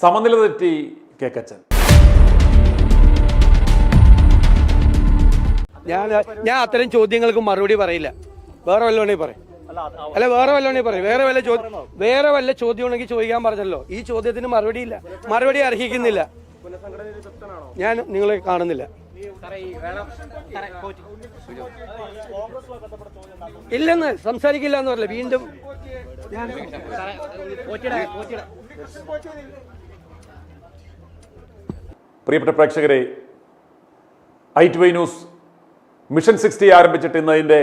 സമനില തെറ്റി കേക്കച്ചൻ. ഞാൻ അത്തരം ചോദ്യങ്ങൾക്ക് മറുപടി പറയില്ല. വേറെ വല്ലതുണ്ടെങ്കിൽ പറയും. അല്ല വേറെ വല്ലതുണ്ടെങ്കിൽ പറയും. വേറെ വല്ല ചോദ്യം ഉണ്ടെങ്കിൽ ചോദിക്കാൻ പറഞ്ഞല്ലോ. ഈ ചോദ്യത്തിന് മറുപടി ഇല്ല, മറുപടി അർഹിക്കുന്നില്ല. ഞാൻ നിങ്ങളെ കാണുന്നില്ല. ഇല്ലെന്ന് സംസാരിക്കില്ല എന്ന് പറഞ്ഞില്ല. വീണ്ടും പ്രിയപ്പെട്ട പ്രേക്ഷകരെ, i2i ന്യൂസ് മിഷൻ 60 ആരംഭിച്ചിട്ട് ഇന്ന് അതിൻ്റെ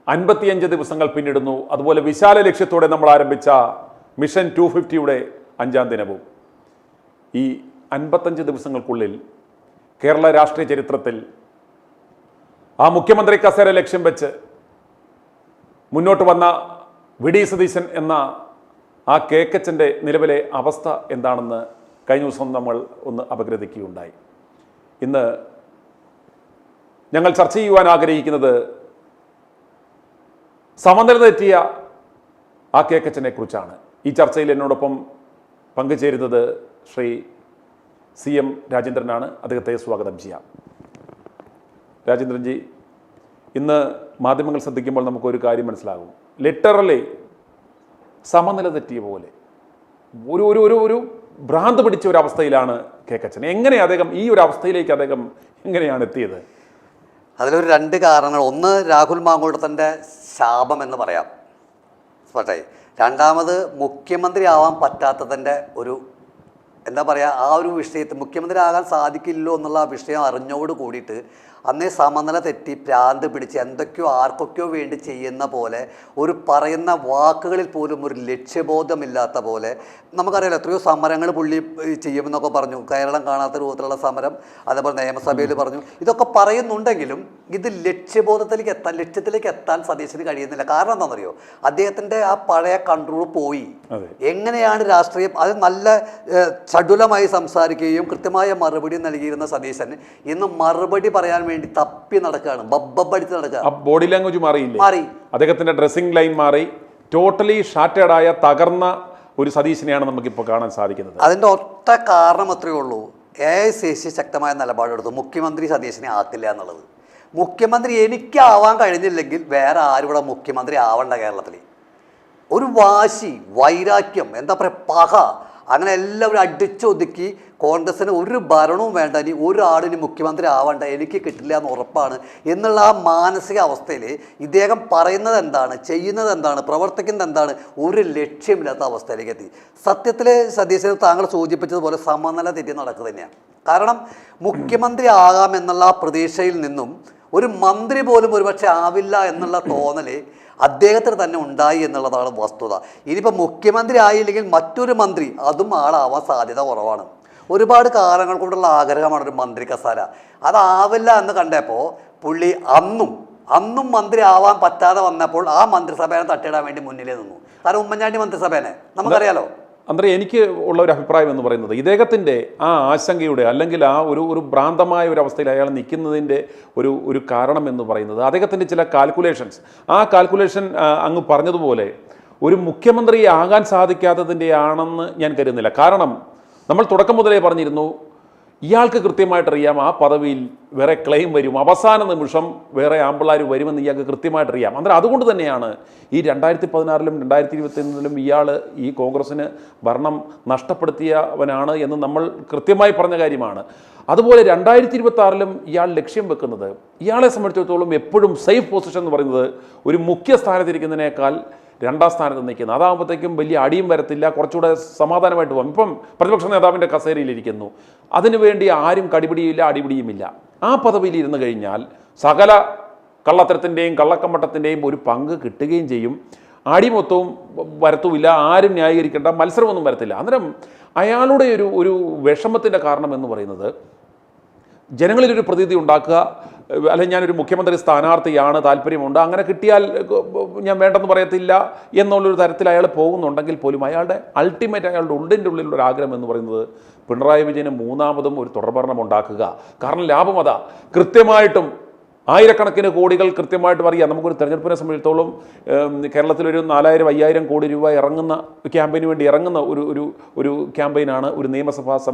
55 ദിവസങ്ങൾ പിന്നിടുന്നു. അതുപോലെ വിശാല ലക്ഷ്യത്തോടെ നമ്മൾ ആരംഭിച്ച മിഷൻ 250യുടെ 5ാം ദിനവും. ഈ 55 ദിവസങ്ങൾക്കുള്ളിൽ കേരള രാഷ്ട്രീയ ചരിത്രത്തിൽ ആ മുഖ്യമന്ത്രി കസേര ലക്ഷ്യം വെച്ച് മുന്നോട്ട് വന്ന വി.ഡി. സതീശൻ എന്ന ആ കേക്കച്ചൻ്റെ നിലവിലെ അവസ്ഥ എന്താണെന്ന് കഴിഞ്ഞ ദിവസം നമ്മൾ ഒന്ന് അപഗ്രഥിക്കുകയുണ്ടായി. ഇന്ന് ഞങ്ങൾ ചർച്ച ചെയ്യുവാൻ ആഗ്രഹിക്കുന്നത് സമനില തെറ്റിയ ആ കേക്കച്ചനെ കുറിച്ചാണ്. ഈ ചർച്ചയിൽ എന്നോടൊപ്പം പങ്കുചേരുന്നത് ശ്രീ CM രാജേന്ദ്രനാണ്. അദ്ദേഹത്തെ സ്വാഗതം ചെയ്യാം. രാജേന്ദ്രൻജി, ഇന്ന് മാധ്യമങ്ങൾ ശ്രദ്ധിക്കുമ്പോൾ നമുക്കൊരു കാര്യം മനസ്സിലാകും. ലിറ്ററലി സമനില തെറ്റിയ പോലെ ഒരു ഒരു ഒരു ഭ്രാന്ത് പിടിച്ച ഒരു അവസ്ഥയിലാണ് കേക്കച്ചൻ. എങ്ങനെ അദ്ദേഹം ഈ ഒരു അവസ്ഥയിലേക്ക് അദ്ദേഹം എങ്ങനെയാണ് എത്തിയത്? അതിലൊരു 2 കാരണങ്ങൾ. ഒന്ന്, രാഹുൽ മാങ്കൂട്ടത്തിൻ്റെ ശാപം എന്ന് പറയാം. പക്ഷേ രണ്ടാമത് മുഖ്യമന്ത്രി ആവാൻ പറ്റാത്തതിൻ്റെ ഒരു എന്താ പറയുക, ആ ഒരു വിഷയത്തിൽ മുഖ്യമന്ത്രി ആകാൻ സാധിക്കില്ലോ എന്നുള്ള ആ വിഷയം അറിഞ്ഞോട് കൂടിയിട്ട് അന്നേ സമനില തെറ്റി ഭ്രാന്ത് പിടിച്ച് എന്തൊക്കെയോ ആർക്കൊക്കെയോ വേണ്ടി ചെയ്യുന്ന പോലെ, ഒരു പറയുന്ന വാക്കുകളിൽ പോലും ഒരു ലക്ഷ്യബോധമില്ലാത്ത പോലെ. നമുക്കറിയാലോ എത്രയോ സമരങ്ങൾ പുള്ളി ചെയ്യുമെന്നൊക്കെ പറഞ്ഞു. കേരളം കാണാത്ത രൂപത്തിലുള്ള സമരം, അതേപോലെ നിയമസഭയിൽ പറഞ്ഞു. ഇതൊക്കെ പറയുന്നുണ്ടെങ്കിലും ഇത് ലക്ഷ്യത്തിലേക്ക് എത്താൻ സതീശന് കഴിയുന്നില്ല. കാരണം എന്താണെന്നറിയോ, അദ്ദേഹത്തിൻ്റെ ആ പഴയ കൺട്രോൾ പോയി. എങ്ങനെയാണ് രാഷ്ട്രീയം, അത് നല്ല ചടുലമായി സംസാരിക്കുകയും കൃത്യമായ മറുപടി നൽകിയിരുന്ന സതീശൻ ഇന്ന് മറുപടി പറയാൻ വേണ്ടി തപ്പി നടക്കുകയാണ്, ബബ്ബടിച്ച് നടക്കുക. ബോഡി ലാംഗ്വേജ് മാറി, അദ്ദേഹത്തിന്റെ ഡ്രസ്സിംഗ് ലൈൻ മാറി, ടോട്ടലി ഷാറ്റേഡായ തകർന്ന ഒരു സതീശനെയാണ് നമുക്കിപ്പോൾ കാണാൻ സാധിക്കുന്നത്. അതിൻ്റെ ഒറ്റ കാരണം അത്രയേ ഉള്ളൂ, AICC ശക്തമായ നിലപാടെടുത്തു, മുഖ്യമന്ത്രി സതീശനെ ആക്കില്ല എന്നുള്ളത്. മുഖ്യമന്ത്രി എനിക്കാവാൻ കഴിഞ്ഞില്ലെങ്കിൽ വേറെ ആരും ഇവിടെ മുഖ്യമന്ത്രി ആവണ്ട. കേരളത്തിൽ ഒരു വാശി, വൈരാഗ്യം, എന്താ പറയുക, പക, അങ്ങനെ എല്ലാവരും അടിച്ചൊതുക്കി കോൺഗ്രസിന് ഒരു ഭരണവും വേണ്ട, ഇനി ഒരാളിന് മുഖ്യമന്ത്രി ആവണ്ട, എനിക്ക് കിട്ടില്ല എന്ന് ഉറപ്പാണ് എന്നുള്ള ആ മാനസിക അവസ്ഥയിൽ ഇദ്ദേഹം പറയുന്നത് എന്താണ്, ചെയ്യുന്നത് എന്താണ്, പ്രവർത്തിക്കുന്നത് എന്താണ്, ഒരു ലക്ഷ്യമില്ലാത്ത അവസ്ഥയിലേക്ക് എത്തി. സത്യത്തിൽ സതീശന് താങ്കൾ സൂചിപ്പിച്ചതുപോലെ സമനില തെറ്റി നടക്കുക തന്നെയാണ്. കാരണം മുഖ്യമന്ത്രി ആകാമെന്നുള്ള ആ പ്രതീക്ഷയിൽ നിന്നും ഒരു മന്ത്രി പോലും ഒരുപക്ഷെ ആവില്ല എന്നുള്ള തോന്നൽ അദ്ദേഹത്തിന് തന്നെ ഉണ്ടായി എന്നുള്ളതാണ് വസ്തുത. ഇനിയിപ്പോൾ മുഖ്യമന്ത്രി ആയില്ലെങ്കിൽ മറ്റൊരു മന്ത്രി, അതും ആളാവാൻ സാധ്യത കുറവാണ്. ഒരുപാട് കാലങ്ങൾ കൊണ്ടുള്ള ആഗ്രഹമാണ് ഒരു മന്ത്രി കസാര. അതാവില്ല എന്ന് കണ്ടപ്പോൾ പുള്ളി അന്നും മന്ത്രി ആവാൻ പറ്റാതെ വന്നപ്പോൾ ആ മന്ത്രിസഭേനെ തട്ടിയിടാൻ വേണ്ടി മുന്നിലേ നിന്നു. കാരണം ഉമ്മൻചാണ്ടി മന്ത്രിസഭേനെ നമുക്കറിയാലോ. അന്തരം എനിക്ക് ഉള്ള ഒരു അഭിപ്രായം എന്ന് പറയുന്നത്, ഇദ്ദേഹത്തിൻ്റെ ആ ആശങ്കയുടെ അല്ലെങ്കിൽ ആ ഒരു ഭ്രാന്തമായ ഒരു അവസ്ഥയിൽ അയാൾ നിൽക്കുന്നതിൻ്റെ ഒരു കാരണം എന്ന് പറയുന്നത് അദ്ദേഹത്തിൻ്റെ ചില കാൽക്കുലേഷൻസ്. ആ കാൽക്കുലേഷൻ അങ്ങ് പറഞ്ഞതുപോലെ ഒരു മുഖ്യമന്ത്രി ആകാൻ സാധിക്കാത്തതിൻ്റെ ആണെന്ന് ഞാൻ കരുതുന്നില്ല. കാരണം നമ്മൾ തുടക്കം മുതലേ പറഞ്ഞിരുന്നു, ഇയാൾക്ക് കൃത്യമായിട്ടറിയാം ആ പദവിയിൽ വേറെ ക്ലെയിം വരും, അവസാന നിമിഷം വേറെ ആമ്പിള്ളാർ വരുമെന്ന് ഇയാൾക്ക് കൃത്യമായിട്ടറിയാം. അന്നേരം അതുകൊണ്ട് തന്നെയാണ് ഈ 2016-ലും 2021-ലും ഇയാൾ ഈ കോൺഗ്രസ്സിന് ഭരണം നഷ്ടപ്പെടുത്തിയവനാണ് എന്ന് നമ്മൾ കൃത്യമായി പറഞ്ഞ കാര്യമാണ്. അതുപോലെ 2026-ലും ഇയാൾ ലക്ഷ്യം വെക്കുന്നത്, ഇയാളെ സംബന്ധിച്ചിടത്തോളം എപ്പോഴും സേഫ് പൊസിഷൻ എന്ന് പറയുന്നത് ഒരു മുഖ്യ സ്ഥാനത്തിരിക്കുന്നതിനേക്കാൾ 2ാം സ്ഥാനത്ത് നിൽക്കുന്നത്. അതാകുമ്പോഴത്തേക്കും വലിയ അടിയും വരത്തില്ല, കുറച്ചുകൂടെ സമാധാനമായിട്ട് പോകും. ഇപ്പം പ്രതിപക്ഷ നേതാവിൻ്റെ കസേരയിലിരിക്കുന്നു, അതിനുവേണ്ടി ആരും കടിപിടിയില്ല, അടിപിടിയുമില്ല. ആ പദവിയിൽ ഇരുന്ന് കഴിഞ്ഞാൽ സകല കള്ളത്തരത്തിൻ്റെയും കള്ളക്കമ്പട്ടത്തിൻ്റെയും ഒരു പങ്ക് കിട്ടുകയും ചെയ്യും. അടിമൊത്തവും വരത്തുമില്ല, ആരും ന്യായീകരിക്കേണ്ട, മത്സരമൊന്നും വരത്തില്ല. അന്നേരം അയാളുടെ ഒരു വിഷമത്തിൻ്റെ കാരണം എന്ന് പറയുന്നത് ജനങ്ങളിലൊരു പ്രതീതി ഉണ്ടാക്കുക, അല്ലെങ്കിൽ ഞാനൊരു മുഖ്യമന്ത്രി സ്ഥാനാർത്ഥിയാണ്, താല്പര്യമുണ്ട്, അങ്ങനെ കിട്ടിയാൽ ഞാൻ വേണ്ടെന്ന് പറയത്തില്ല എന്നുള്ളൊരു തരത്തിൽ അയാൾ പോകുന്നുണ്ടെങ്കിൽ പോലും അയാളുടെ അൾട്ടിമേറ്റ്, അയാളുടെ ഉള്ളിൻ്റെ ഉള്ളിലുള്ള ആഗ്രഹം എന്ന് പറയുന്നത് പിണറായി വിജയന് 3ാമതും ഒരു തുടർഭരണം ഉണ്ടാക്കുക. കാരണം ലാഭം അതാ. കൃത്യമായിട്ടും ആയിരക്കണക്കിന് കോടികൾ കൃത്യമായിട്ട് അറിയാം. നമുക്കൊരു തെരഞ്ഞെടുപ്പിനെ സംബന്ധിച്ചിടത്തോളം കേരളത്തിലൊരു 4000-5000 കോടി രൂപ ഇറങ്ങുന്ന ക്യാമ്പയിന് വേണ്ടി ഇറങ്ങുന്ന ഒരു ക്യാമ്പയിനാണ് ഒരു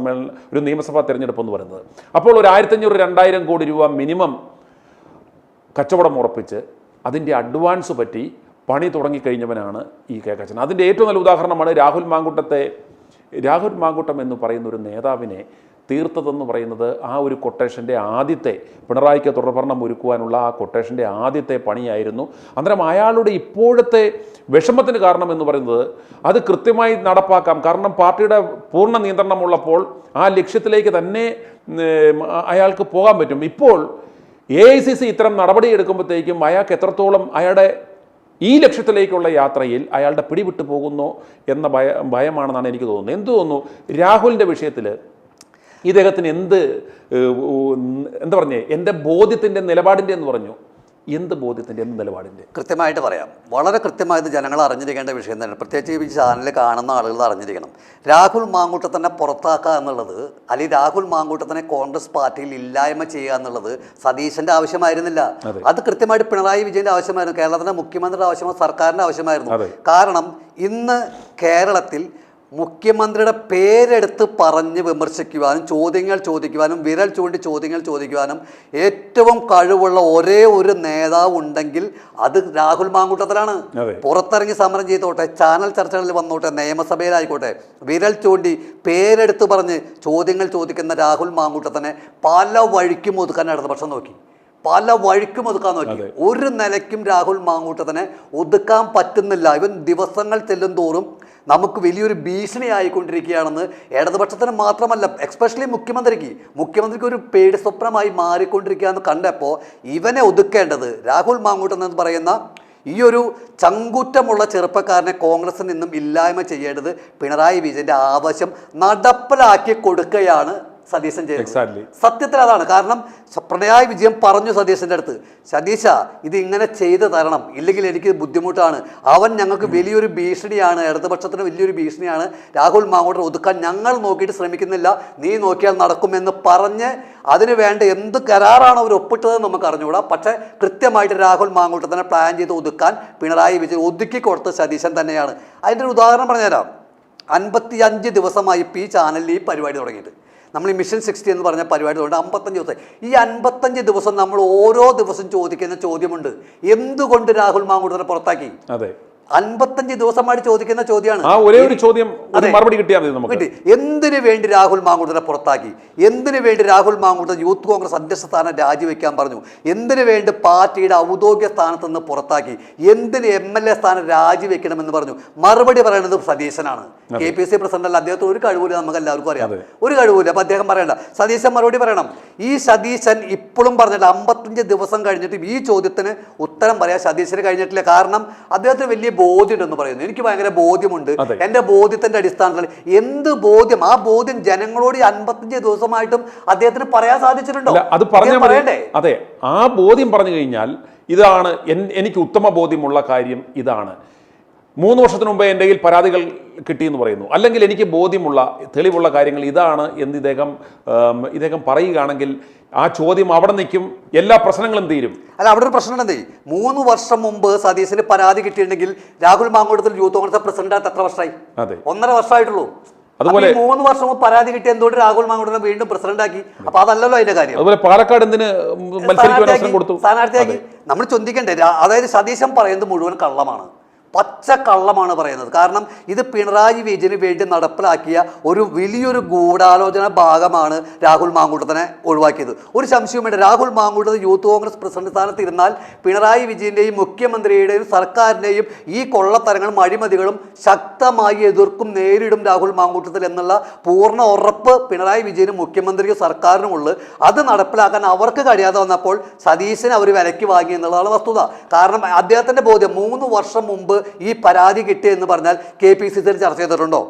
നിയമസഭാ തെരഞ്ഞെടുപ്പ് എന്ന് പറയുന്നത്. അപ്പോൾ ഒരു 1500-2000 കോടി രൂപ മിനിമം കച്ചവടം ഉറപ്പിച്ച് അതിൻ്റെ അഡ്വാൻസ് പറ്റി പണി തുടങ്ങിക്കഴിഞ്ഞവനാണ് ഈ കെ കച്ചൻ. അതിൻ്റെ ഏറ്റവും നല്ല ഉദാഹരണമാണ് രാഹുൽ മാങ്കൂട്ടം എന്ന് പറയുന്ന ഒരു നേതാവിനെ തീർത്തതെന്ന് പറയുന്നത് ആ ഒരു കൊട്ടേഷൻ്റെ ആദ്യത്തെ പിണറായിക്ക് തുടർഭരണം ഒരുക്കുവാനുള്ള ആ കൊട്ടേഷൻ്റെ ആദ്യത്തെ പണിയായിരുന്നു. അന്നേരം അയാളുടെ ഇപ്പോഴത്തെ വിഷമത്തിന് കാരണം എന്ന് പറയുന്നത് അത് കൃത്യമായി നടപ്പാക്കാം. കാരണം പാർട്ടിയുടെ പൂർണ്ണ നിയന്ത്രണമുള്ളപ്പോൾ ആ ലക്ഷ്യത്തിലേക്ക് തന്നെ അയാൾക്ക് പോകാൻ പറ്റും. ഇപ്പോൾ AICC ഇത്തരം നടപടി എടുക്കുമ്പോഴത്തേക്കും അയാൾക്ക് എത്രത്തോളം അയാളുടെ ഈ ലക്ഷ്യത്തിലേക്കുള്ള യാത്രയിൽ അയാളുടെ പിടിവിട്ടു പോകുന്നു എന്ന ഭയമാണെന്നാണ് എനിക്ക് തോന്നുന്നത്. എന്തു തോന്നുന്നു രാഹുലിൻ്റെ വിഷയത്തിൽ ഇദ്ദേഹത്തിന് എന്താ പറഞ്ഞേ, എൻ്റെ ബോധ്യത്തിൻ്റെ നിലപാടിൻ്റെ എന്ന് പറഞ്ഞു. എന്ത് ബോധ്യത്തിൻ്റെ, എന്ത് നിലപാടിൻ്റെ? കൃത്യമായിട്ട് പറയാം. വളരെ കൃത്യമായിട്ട് ജനങ്ങൾ അറിഞ്ഞിരിക്കേണ്ട വിഷയം തന്നെ, പ്രത്യേകിച്ച് ഈ ചാനൽ കാണുന്ന ആളുകൾ അറിഞ്ഞിരിക്കണം. രാഹുൽ മാങ്കൂട്ടത്തിനെ പുറത്താക്കുക എന്നുള്ളത്, അല്ലെങ്കിൽ രാഹുൽ മാങ്കൂട്ടത്തിനെ കോൺഗ്രസ് പാർട്ടിയിൽ ഇല്ലായ്മ ചെയ്യുക എന്നുള്ളത് സതീശൻ്റെ ആവശ്യമായിരുന്നില്ല. അത് കൃത്യമായിട്ട് പിണറായി വിജയൻ്റെ ആവശ്യമായിരുന്നു, കേരളത്തിൻ്റെ മുഖ്യമന്ത്രിയുടെ ആവശ്യമായിരുന്നു, സർക്കാരിൻ്റെ ആവശ്യമായിരുന്നു. കാരണം ഇന്ന് കേരളത്തിൽ മുഖ്യമന്ത്രിയുടെ പേരെടുത്ത് പറഞ്ഞ് വിമർശിക്കുവാനും ചോദ്യങ്ങൾ ചോദിക്കുവാനും വിരൽ ചൂണ്ടി ചോദ്യങ്ങൾ ചോദിക്കുവാനും ഏറ്റവും കഴിവുള്ള ഒരേ ഒരു നേതാവ് ഉണ്ടെങ്കിൽ അത് രാഹുൽ മാങ്കൂട്ടത്തിലാണ്. പുറത്തിറങ്ങി സമരം ചെയ്തോട്ടെ, ചാനൽ ചർച്ചകളിൽ വന്നോട്ടെ, നിയമസഭയിലായിക്കോട്ടെ, വിരൽ ചൂണ്ടി പേരെടുത്ത് പറഞ്ഞ് ചോദ്യങ്ങൾ ചോദിക്കുന്ന രാഹുൽ മാങ്കൂട്ടത്തിനെ പല വഴിക്കും ഒതുക്കാൻ ഇടതുപക്ഷം നോക്കി, പല വഴിക്കും ഒതുക്കാൻ നോക്കി. ഒരു നിലയ്ക്കും രാഹുൽ മാങ്കൂട്ടത്തിനെ ഒതുക്കാൻ പറ്റുന്നില്ല. ഇവൻ ദിവസങ്ങൾ ചെല്ലും തോറും നമുക്ക് വലിയൊരു ഭീഷണി ആയിക്കൊണ്ടിരിക്കുകയാണെന്ന് ഇടതുപക്ഷത്തിന് മാത്രമല്ല, എക്സ്പെഷ്യലി മുഖ്യമന്ത്രിക്ക് ഒരു പേടി സ്വപ്നമായി മാറിക്കൊണ്ടിരിക്കുകയെന്ന് കണ്ടപ്പോൾ ഇവനെ ഒതുക്കേണ്ടത് രാഹുൽ മാങ്കൂട്ടൻ എന്ന് പറയുന്ന ഈ ഒരു ചങ്കൂറ്റമുള്ള ചെറുപ്പക്കാരനെ കോൺഗ്രസിൽ നിന്നും ഇല്ലായ്മ ചെയ്യേണ്ടത് പിണറായി വിജയൻ്റെ ആവശ്യം നടപ്പിലാക്കി കൊടുക്കുകയാണ് സതീശൻ ചെയ്തത്. സത്യത്തിൽ അതാണ്. കാരണം പിണറായി വിജയൻ പറഞ്ഞു സതീശൻ്റെ അടുത്ത്, സതീശ ഇത് ഇങ്ങനെ ചെയ്തു തരണം, ഇല്ലെങ്കിൽ എനിക്ക് ബുദ്ധിമുട്ടാണ്, അവൻ ഞങ്ങൾക്ക് വലിയൊരു ഭീഷണിയാണ്, ഇടതുപക്ഷത്തിന് വലിയൊരു ഭീഷണിയാണ്, രാഹുൽ മാങ്കൂട്ടൻ ഒതുക്കാൻ ഞങ്ങൾ നോക്കിയിട്ട് ശ്രമിക്കുന്നില്ല, നീ നോക്കിയാൽ നടക്കുമെന്ന് പറഞ്ഞ് അതിന് വേണ്ട എന്ത് കരാറാണ് അവർ ഒപ്പിട്ടതെന്ന് നമുക്ക് അറിഞ്ഞുകൂടാ. പക്ഷേ കൃത്യമായിട്ട് രാഹുൽ മാങ്കൂട്ടത്തിനെ പ്ലാൻ ചെയ്ത് ഒതുക്കാൻ പിണറായി വിജയൻ ഒതുക്കി കൊടുത്ത സതീശൻ തന്നെയാണ്. അതിൻ്റെ ഒരു ഉദാഹരണം പറഞ്ഞുതരാം. 55 ദിവസമായി ഈ ചാനലിൽ ഈ പരിപാടി തുടങ്ങിയിട്ട്, നമ്മൾ ഈ മിഷൻ 60 എന്ന് പറഞ്ഞ പരിപാടി കൊണ്ട് 55 ദിവസം. ഈ 55 ദിവസം നമ്മൾ ഓരോ ദിവസം ചോദിക്കുന്ന ചോദ്യമുണ്ട്, എന്തുകൊണ്ട് രാഹുൽ മാങ്കൂട്ടത്തിനെ പുറത്താക്കി? 55 ദിവസമായിട്ട് ചോദിക്കുന്ന ചോദ്യമാണ്. ഒരേ ഒരു ചോദ്യം മറുപടി കിട്ടിയാൽ മതി. എന്തിനു വേണ്ടി രാഹുൽ മാങ്കൂട്ടത്തിനെ പുറത്താക്കി? എന്തിനു വേണ്ടി രാഹുൽ മാങ്കൂട്ടൻ യൂത്ത് കോൺഗ്രസ് അധ്യക്ഷ സ്ഥാനം രാജിവെക്കാൻ പറഞ്ഞു? എന്തിനു വേണ്ടി പാർട്ടിയുടെ ഔദ്യോഗിക സ്ഥാനത്ത് നിന്ന് പുറത്താക്കി? എന്തിന് MLA സ്ഥാനം രാജിവെക്കണമെന്ന് പറഞ്ഞു? മറുപടി പറയുന്നത് സതീശനാണ്. KPC പ്രസിഡന്റ് അല്ല, അദ്ദേഹത്തിന് ഒരു കഴിവില്ല, നമുക്ക് എല്ലാവർക്കും അറിയാം, ഒരു കഴിവില്ല. അപ്പൊ അദ്ദേഹം പറയണ്ട, സതീശൻ മറുപടി പറയണം. ഈ സതീശൻ ഇപ്പോഴും പറഞ്ഞിട്ട് 55 ദിവസം കഴിഞ്ഞിട്ട് ഈ ചോദ്യത്തിന് ഉത്തരം പറയാൻ സതീശന് കഴിഞ്ഞിട്ടില്ല. കാരണം അദ്ദേഹത്തിന് വലിയ ബോധ്യമുണ്ടെന്ന് പറയുന്നു. എനിക്ക് ഭയങ്കര ബോധ്യമുണ്ട്. എന്റെ ബോധ്യത്തിന്റെ അടിസ്ഥാനത്തിൽ എന്ത് ബോധ്യം? ആ ബോധ്യം ജനങ്ങളോട് 55 ദിവസമായിട്ടും അദ്ദേഹത്തിന് പറയാൻ സാധിച്ചിട്ടുണ്ടോ? അത് പറയണ്ടേ? അതെ, ആ ബോധ്യം പറഞ്ഞു കഴിഞ്ഞാൽ ഇതാണ് എനിക്ക് ഉത്തമ ബോധ്യമുള്ള കാര്യം. ഇതാണ് 3 വർഷത്തിന് മുമ്പേ എൻ്റെ കയ്യിൽ പരാതികൾ കിട്ടിയെന്ന് പറയുന്നു, അല്ലെങ്കിൽ എനിക്ക് ബോധ്യമുള്ള തെളിവുള്ള കാര്യങ്ങൾ ഇതാണ് എന്ന് ഇദ്ദേഹം പറയുകയാണെങ്കിൽ ആ ചോദ്യം അവിടെ നിൽക്കും, എല്ലാ പ്രശ്നങ്ങളും തീരും. അല്ല, അവിടെ ഒരു പ്രശ്നം എന്തേ, 3 വർഷം മുമ്പ് സതീശന് പരാതി കിട്ടിയിട്ടുണ്ടെങ്കിൽ രാഹുൽ മാങ്കൂട്ടത്തിൽ യൂത്ത് കോൺഗ്രസ് പ്രസിഡന്റ് എത്ര വർഷമായി? 1.5 വർഷമായിട്ടുള്ളൂ. അതുപോലെ 3 വർഷം മുമ്പ് പരാതി കിട്ടി എന്തുകൊണ്ട് രാഹുൽ മാങ്കൂട്ടത്തിനെ വീണ്ടും പ്രസിഡന്റ് ആക്കി? അപ്പൊ അതല്ലല്ലോ അതിന്റെ കാര്യം. അതുപോലെ പാലക്കാട് എന്തിന് സ്ഥാനാർത്ഥിയാക്കി? നമ്മൾ ചിന്തിക്കണ്ടേ? അതായത് സതീശൻ പറയുന്നത് മുഴുവൻ കള്ളമാണ്, പച്ച കള്ളമാണ് പറയുന്നത്. കാരണം ഇത് പിണറായി വിജയന് വേണ്ടി നടപ്പിലാക്കിയ ഒരു വലിയൊരു ഗൂഢാലോചന ഭാഗമാണ് രാഹുൽ മാങ്കൂട്ടത്തിനെ ഒഴിവാക്കിയത്. ഒരു സംശയവുമില്ല, രാഹുൽ മാങ്കൂട്ടത്തിൽ യൂത്ത് കോൺഗ്രസ് പ്രസിഡന്റ് സ്ഥാനത്ത് ഇരുന്നാൽ പിണറായി വിജയന്റെയും മുഖ്യമന്ത്രിയുടെയും സർക്കാരിൻ്റെയും ഈ കൊള്ളത്തരങ്ങളും അഴിമതികളും ശക്തമായി എതിർക്കും, നേരിടും രാഹുൽ മാങ്കൂട്ടത്തിൽ എന്നുള്ള പൂർണ്ണ ഉറപ്പ് പിണറായി വിജയനും മുഖ്യമന്ത്രിക്കും സർക്കാരിനുമുള്ളു. അത് നടപ്പിലാക്കാൻ അവർക്ക് കഴിയാതെ വന്നപ്പോൾ സതീശനെ അവർ വിലയ്ക്ക് വാങ്ങി എന്നുള്ളതാണ് വസ്തുത. കാരണം അദ്ദേഹത്തിന്റെ ബോധ്യം 3 വർഷം മുമ്പ് ഈ പരാതി കിട്ടിയെന്ന് പറഞ്ഞാൽ KPCC ചർച്ച ചെയ്തിട്ടുണ്ടോ?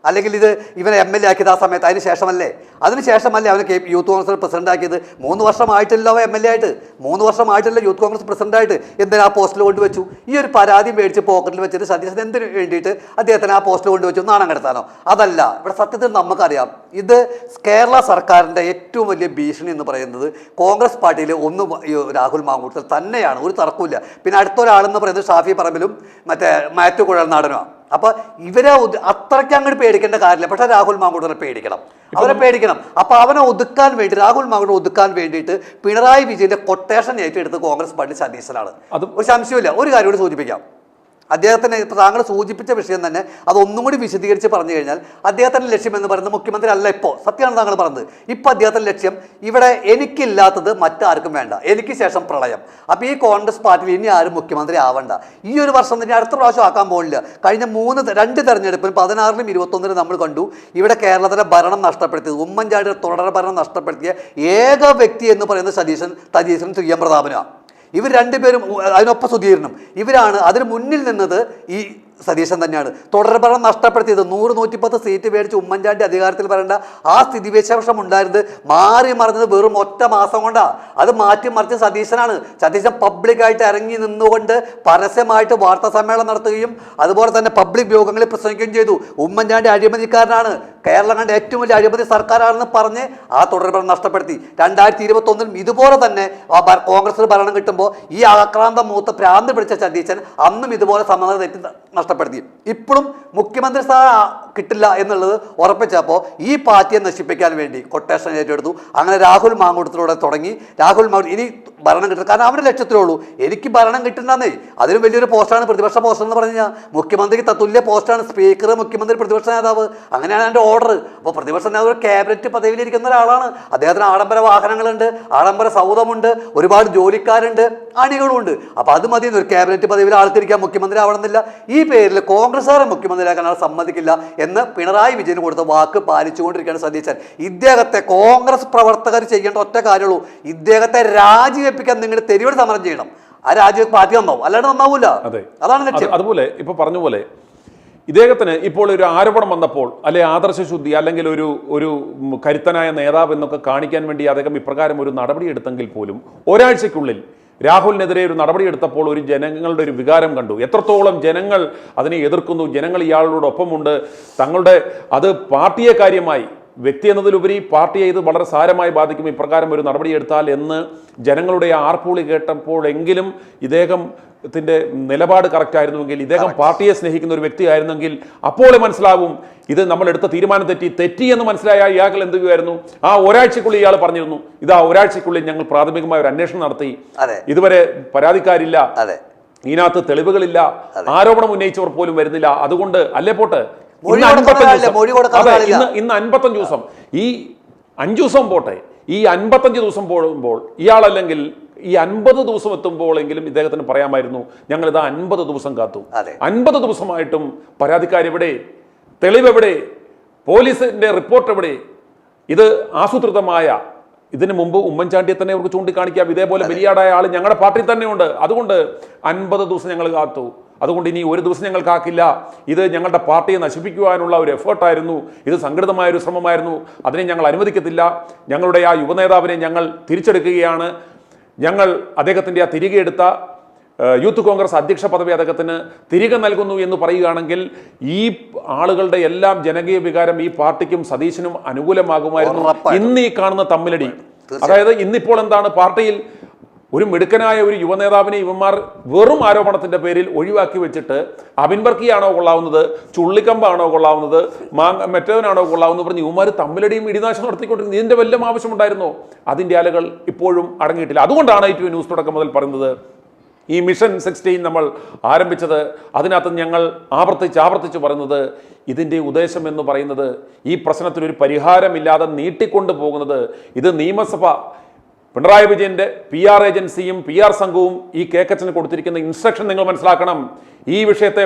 അല്ലെങ്കിൽ ഇത് ഇവനെ MLA ആക്കിയത് ആ സമയത്ത് അതിനുശേഷമല്ലേ അവനെ യൂത്ത് കോൺഗ്രസ് പ്രസിഡന്റ് ആക്കിയത്? 3 വർഷമായിട്ടില്ല MLA ആയിട്ട്, 3 വർഷമായിട്ടില്ല യൂത്ത് കോൺഗ്രസ് പ്രസിഡന്റായിട്ട്. എന്തിനാ ആ പോസ്റ്റിൽ കൊണ്ടുവച്ചു? ഈ ഒരു പരാതി മേടിച്ച് പോക്കറ്റിൽ വെച്ചിട്ട് സതീശൻ എന്തിനു വേണ്ടിയിട്ട് അദ്ദേഹത്തിന് ആ പോസ്റ്റിൽ കൊണ്ടുവച്ചു? നാണം കെടുത്താനോ? അതല്ല. ഇവിടെ സത്യത്തിൽ നമുക്കറിയാം ഇത് കേരള സർക്കാരിൻ്റെ ഏറ്റവും വലിയ ഭീഷണി എന്ന് പറയുന്നത് കോൺഗ്രസ് പാർട്ടിയിൽ ഒന്ന് രാഹുൽ മാങ്കൂട്ടത്തിൽ തന്നെയാണ്, ഒരു തർക്കമില്ല. പിന്നെ അടുത്തൊരാളെന്ന് പറയുന്നത് ഷാഫി പറമ്പിലും മറ്റേ മാത്യു കുഴൽനാടനുമാണ്. അപ്പോൾ ഇവരെ അത്രയ്ക്ക് അങ്ങോട്ട് പേടിക്കേണ്ട കാര്യമില്ല. പക്ഷേ രാഹുൽ മാങ്കൂട്ടനെ പേടിക്കണം, അവരെ പേടിക്കണം. അപ്പോൾ അവനെ ഒതുക്കാൻ വേണ്ടി, രാഹുൽ മാങ്കൂട്ടനെ ഒതുക്കാൻ വേണ്ടിയിട്ട് പിണറായി വിജയന്റെ കൊട്ടേഷൻ ഏറ്റെടുത്ത് കോൺഗ്രസ് പാർട്ടി സതീശനാണ്. ഒരു സംശയമില്ല. ഒരു കാര്യം കൂടി സൂചിപ്പിക്കാം. അദ്ദേഹത്തിന് ഇപ്പോൾ താങ്കൾ സൂചിപ്പിച്ച വിഷയം തന്നെ അതൊന്നും കൂടി വിശദീകരിച്ച് പറഞ്ഞു കഴിഞ്ഞാൽ അദ്ദേഹത്തിൻ്റെ ലക്ഷ്യം എന്ന് പറയുന്നത് മുഖ്യമന്ത്രി അല്ല. ഇപ്പോൾ സത്യമാണ് താങ്കൾ പറഞ്ഞത്. ഇപ്പോൾ അദ്ദേഹത്തിൻ്റെ ലക്ഷ്യം ഇവിടെ എനിക്കില്ലാത്തത് മറ്റാർക്കും വേണ്ട, എനിക്ക് ശേഷം പ്രളയം. അപ്പോൾ ഈ കോൺഗ്രസ് പാർട്ടിയിൽ ഇനി ആരും മുഖ്യമന്ത്രി ആവണ്ട. ഈ ഒരു വർഷം തന്നെ അടുത്ത പ്രാവശ്യം ആക്കാൻ പോകില്ല. കഴിഞ്ഞ 2 തെരഞ്ഞെടുപ്പിൽ 16-ലും 21-ലും നമ്മൾ കണ്ടു ഇവിടെ കേരളത്തിലെ ഭരണം നഷ്ടപ്പെടുത്തിയത്, ഉമ്മൻചാണ്ടിയുടെ തുടർ ഭരണം നഷ്ടപ്പെടുത്തിയ ഏക വ്യക്തി എന്ന് പറയുന്നത് സതീശനും CM പ്രതാപനുമാണ്. ഇവർ രണ്ടുപേരും, അതിനൊപ്പം സുധീരനും, ഇവരാണ് അതിന് മുന്നിൽ നിന്നത്. ഈ സതീശൻ തന്നെയാണ് തുടർഭരണം നഷ്ടപ്പെടുത്തിയത്. 100-110 സീറ്റ് മേടിച്ച് ഉമ്മൻചാണ്ടി അധികാരത്തിൽ വരേണ്ട ആ സ്ഥിതിവിശേഷം ഉണ്ടായിരുന്നത് മാറി മറിഞ്ഞത് വെറും ഒറ്റ മാസം കൊണ്ടാണ്. അത് മാറ്റിമറിച്ച് സതീശനാണ്. സതീശൻ പബ്ലിക്കായിട്ട് ഇറങ്ങി നിന്നുകൊണ്ട് പരസ്യമായിട്ട് വാർത്താ സമ്മേളനം നടത്തുകയും അതുപോലെ തന്നെ പബ്ലിക് യോഗങ്ങളിൽ പ്രസംഗിക്കുകയും ചെയ്തു. ഉമ്മൻചാണ്ടി അഴിമതിക്കാരനാണ്, കേരളം കണ്ട ഏറ്റവും വലിയ അഴിമതി സർക്കാരാണെന്ന് പറഞ്ഞ് ആ തുടർഭരണം നഷ്ടപ്പെടുത്തി. 2021-ലും ഇതുപോലെ തന്നെ കോൺഗ്രസിന് ഭരണം കിട്ടുമ്പോൾ ഈ ആക്രാന്തം മൂത്ത ഭ്രാന്ത് പിടിച്ച സതീശൻ അന്നും ഇതുപോലെ സമ്മതം തെറ്റി നഷ്ടപ്പെടുത്തി. ഇപ്പോഴും മുഖ്യമന്ത്രി സ്ഥാനം കിട്ടില്ല എന്നുള്ളത് ഉറപ്പിച്ചപ്പോൾ ഈ പാർട്ടിയെ നശിപ്പിക്കാൻ വേണ്ടി കൊട്ടേഷൻ ഏറ്റെടുത്തു. അങ്ങനെ രാഹുൽ മാങ്കൂട്ടത്തിലൂടെ തുടങ്ങി. രാഹുൽ മാങ്കൂട്ടം ഇനി ഭരണം കിട്ടും, കാരണം അവരുടെ ലക്ഷ്യത്തിലേ ഉള്ളൂ, എനിക്ക് ഭരണം കിട്ടുന്നേ. അതിലും വലിയൊരു പോസ്റ്റാണ് പ്രതിപക്ഷ പോസ്റ്റ് എന്ന് പറഞ്ഞു കഴിഞ്ഞാൽ. മുഖ്യമന്ത്രിക്ക് തത്തുല്യ പോസ്റ്റാണ് സ്പീക്കർ, മുഖ്യമന്ത്രി, പ്രതിപക്ഷ നേതാവ്. അങ്ങനെയാണ് എൻ്റെ ഓർഡർ. അപ്പോൾ പ്രതിപക്ഷ നേതാവ് ഒരു ക്യാബിനറ്റ് പദവിയിലിരിക്കുന്ന ഒരാളാണ്. അദ്ദേഹത്തിന് ആഡംബര വാഹനങ്ങളുണ്ട്, ആഡംബര സൗധമുണ്ട്, ഒരുപാട് ജോലിക്കാരുണ്ട്, അണികളുമുണ്ട്. അപ്പോൾ അത് മതി. ഒരു ക്യാബിനറ്റ് പദവിയിൽ ആൾത്തിരിക്കാൻ മുഖ്യമന്ത്രി ആവണമെന്നില്ല. ഈ പേരിൽ കോൺഗ്രസ്സുകാരെ മുഖ്യമന്ത്രിയാക്കാൻ ആൾ സമ്മതിക്കില്ല എന്ന് പിണറായി വിജയന് കൊടുത്ത വാക്ക് പാലിച്ചുകൊണ്ടിരിക്കുകയാണ് സതീശൻ. ഇദ്ദേഹത്തെ കോൺഗ്രസ് പ്രവർത്തകർ ചെയ്യേണ്ട ഒറ്റ കാര്യമുള്ളൂ, ഇദ്ദേഹത്തെ രാജിവെപ്പിക്കാൻ നിങ്ങൾ തെരുവിൽ സമരം ചെയ്യണം. ആ രാജിവെപ്പ് പാർട്ടി നന്നാവും, അല്ലാണ്ട് നന്നാവൂല. അതാണ് ലക്ഷ്യം. അതുപോലെ ഇപ്പൊ പറഞ്ഞ പോലെ ഇദ്ദേഹത്തിന് ഇപ്പോൾ ഒരു ആരോപണം വന്നപ്പോൾ, അല്ലെ ആദർശശുദ്ധി, അല്ലെങ്കിൽ ഒരു കരുത്തനായ നേതാവ് എന്നൊക്കെ കാണിക്കാൻ വേണ്ടി അദ്ദേഹം ഇപ്രകാരം ഒരു നടപടി എടുത്തെങ്കിൽ പോലും ഒരാഴ്ചക്കുള്ളിൽ രാഹുലിനെതിരെ ഒരു നടപടിയെടുത്തപ്പോൾ ഒരു ജനങ്ങളുടെ ഒരു വികാരം കണ്ടു. എത്രത്തോളം ജനങ്ങൾ അതിനെ എതിർക്കുന്നു, ജനങ്ങൾ ഇയാളോടൊപ്പമുണ്ട്. തങ്ങളുടെ അത് പാർട്ടിയെ കാര്യമായി, വ്യക്തി എന്നതിലുപരി പാർട്ടിയെ ഇത് വളരെ സാരമായി ബാധിക്കും ഇപ്രകാരം ഒരു നടപടിയെടുത്താൽ എന്ന് ജനങ്ങളുടെ ആർപ്പുളി കേട്ടപ്പോഴെങ്കിലും ഇദ്ദേഹത്തിൻ്റെ നിലപാട് കറക്റ്റായിരുന്നുവെങ്കിൽ, ഇദ്ദേഹം പാർട്ടിയെ സ്നേഹിക്കുന്ന ഒരു വ്യക്തിയായിരുന്നെങ്കിൽ അപ്പോൾ മനസ്സിലാവും ഇത് നമ്മൾ എടുത്ത തീരുമാനം തെറ്റി എന്ന് മനസ്സിലായ ഇയാൾ എന്ത് ചെയ്യുമായിരുന്നു. ആ ഒരാഴ്ചക്കുള്ളിൽ ഇയാൾ പറഞ്ഞിരുന്നു, ഇതാ ഒരാഴ്ചക്കുള്ളിൽ ഞങ്ങൾ പ്രാഥമികമായ ഒരു അന്വേഷണം നടത്തി, ഇതുവരെ പരാതിക്കാരില്ല, ഇതിനകത്ത് തെളിവുകളില്ല, ആരോപണം ഉന്നയിച്ചവർ പോലും വരുന്നില്ല, അതുകൊണ്ട് അല്ലേ പോട്ടെ ഇന്ന് 55 ദിവസം, ഈ 5 ദിവസം പോട്ടെ, ഈ 55 ദിവസം പോകുമ്പോൾ ഇയാളല്ലെങ്കിൽ ഈ 50 ദിവസം എത്തുമ്പോഴെങ്കിലും ഇദ്ദേഹത്തിന് പറയാമായിരുന്നു ഞങ്ങളിതാ 50 ദിവസം കാത്തു. 50 ദിവസമായിട്ടും പരാതിക്കാരെവിടെ, തെളിവെവിടെ, പോലീസിന്റെ റിപ്പോർട്ട് എവിടെ? ഇത് ആസൂത്രിതമായ, ഇതിനു മുമ്പ് ഉമ്മൻചാണ്ടിയെ തന്നെ അവർക്ക് ചൂണ്ടിക്കാണിക്കാം, ഇതേപോലെ ബലിയാടായ ആൾ ഞങ്ങളുടെ പാർട്ടിയിൽ തന്നെയുണ്ട്, അതുകൊണ്ട് 50 ദിവസം ഞങ്ങൾ കാത്തു, അതുകൊണ്ട് ഇനി ഒരു ദിവസം ഞങ്ങൾ കാക്കില്ല, ഇത് ഞങ്ങളുടെ പാർട്ടിയെ നശിപ്പിക്കുവാനുള്ള ഒരു എഫേർട്ടായിരുന്നു, ഇത് സംഘടിതമായൊരു ശ്രമമായിരുന്നു, അതിനെ ഞങ്ങൾ അനുവദിക്കത്തില്ല, ഞങ്ങളുടെ ആ യുവനേതാവിനെ ഞങ്ങൾ തിരിച്ചെടുക്കുകയാണ്, ഞങ്ങൾ അദ്ദേഹത്തിൻ്റെ ആ തിരികെ എടുത്ത യൂത്ത് കോൺഗ്രസ് അധ്യക്ഷ പദവി അദ്ദേഹത്തിന് തിരികെ നൽകുന്നു എന്ന് പറയുകയാണെങ്കിൽ ഈ ആളുകളുടെ എല്ലാം ജനകീയ വികാരം ഈ പാർട്ടിക്കും സതീശനും അനുകൂലമാകുമായിരുന്നു. ഇന്ന് ഈ കാണുന്ന തമ്മിലടി, അതായത് ഇന്നിപ്പോൾ എന്താണ്, പാർട്ടിയിൽ ഒരു മിടുക്കനായ ഒരു യുവനേതാവിനെ ഇവന്മാർ വെറും ആരോപണത്തിന്റെ പേരിൽ ഒഴിവാക്കി വെച്ചിട്ട് അബിൻ വർക്കിയാണോ കൊള്ളാവുന്നത്, ചുള്ളിക്കമ്പാണോ കൊള്ളാവുന്നത്, മറ്റവനാണോ കൊള്ളാവുന്നത് പറഞ്ഞ് ഇവന്മാർ തമ്മിലടിയും ഇടിനാശം നടത്തിക്കൊണ്ടിരുന്നത്. ഇതിന്റെ വല്ലതും ആവശ്യമുണ്ടായിരുന്നോ? അതിന്റെ ആളുകൾ ഇപ്പോഴും അടങ്ങിയിട്ടില്ല. അതുകൊണ്ടാണ് ITV ന്യൂസ് തുടക്കം മുതൽ പറയുന്നത് ഈ മിഷൻ 16 നമ്മൾ ആരംഭിച്ചത്. അതിനകത്ത് ഞങ്ങൾ ആവർത്തിച്ച് പറയുന്നത് ഇതിൻ്റെ ഉദ്ദേശം എന്ന് പറയുന്നത് ഈ പ്രശ്നത്തിനൊരു പരിഹാരമില്ലാതെ നീട്ടിക്കൊണ്ടു പോകുന്നത്, ഇത് നിയമസഭ പിണറായി വിജയന്റെ PR ഏജൻസിയും PR സംഘവും ഈ കേക്കച്ചന് കൊടുത്തിരിക്കുന്ന ഇൻസ്ട്രക്ഷൻ നിങ്ങൾ മനസ്സിലാക്കണം. ഈ വിഷയത്തെ